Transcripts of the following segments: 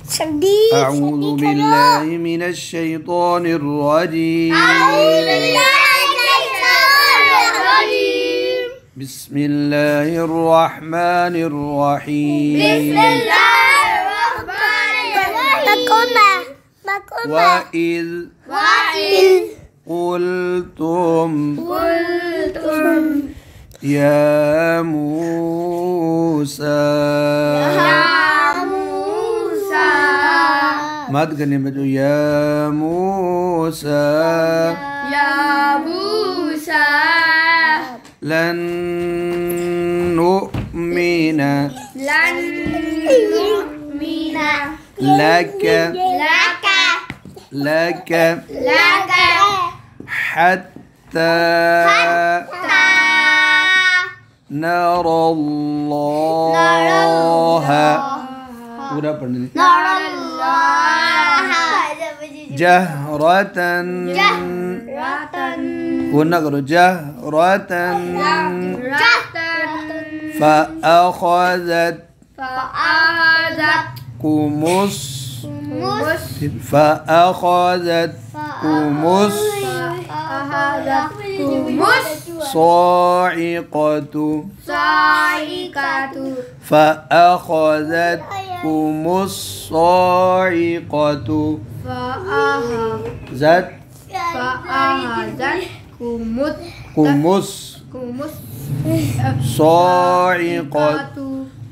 شديد. أعوذ بالله من الشيطان الرجيم. بسم الله الرحمن الرحيم. وإذ قلتم يا موسى مات करने में जो या मूसा लन नुमिना लक حتى نرى الله पूरा पढ़ने جهرة قلنا करो جهرة فأخذتكم صاعقة فأخذتكم الصاعقة صاعقة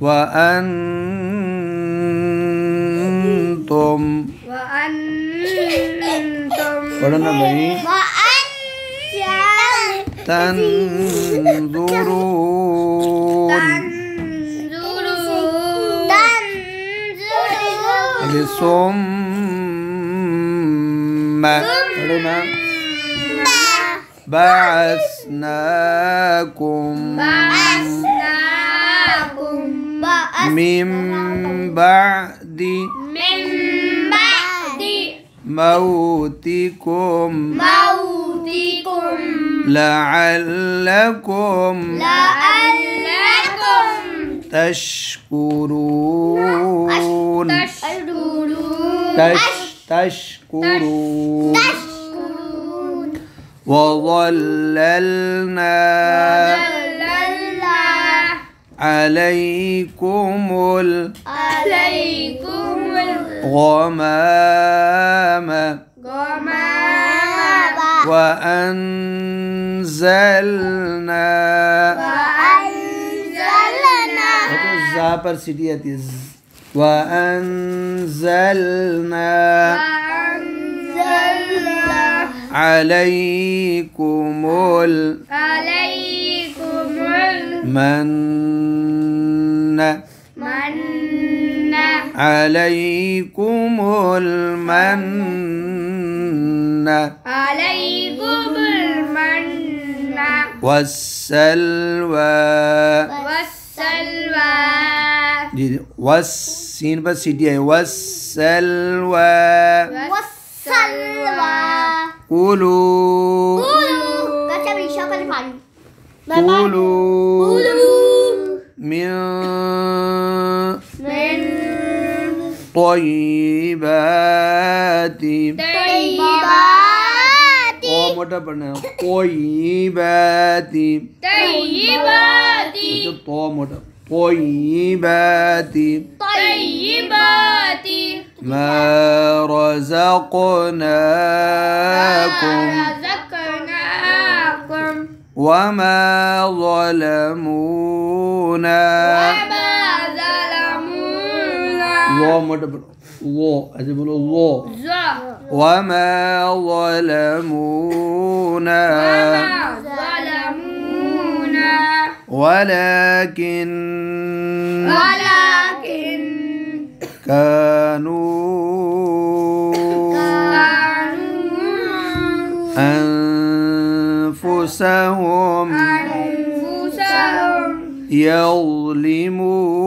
وأنتم पढ़ना भाई تنظرون ثم पढ़ना بعثناكم من بعد موتكم لعلكم تشكرون وظللنا عليكم الغمام وأنزلنا पर सीटी आती है وأنزلنا عليكم المن عليكم المن والسلوى والسين पर सीटी है والسلوى كلوا من طيبات मोटा पढ़ना طيبات तो मोटा طيبات ما رزقناكم وما ظلمونا ऐसे बोलो وما ظلمونا ولكن كانوا أنفسهم يظلمون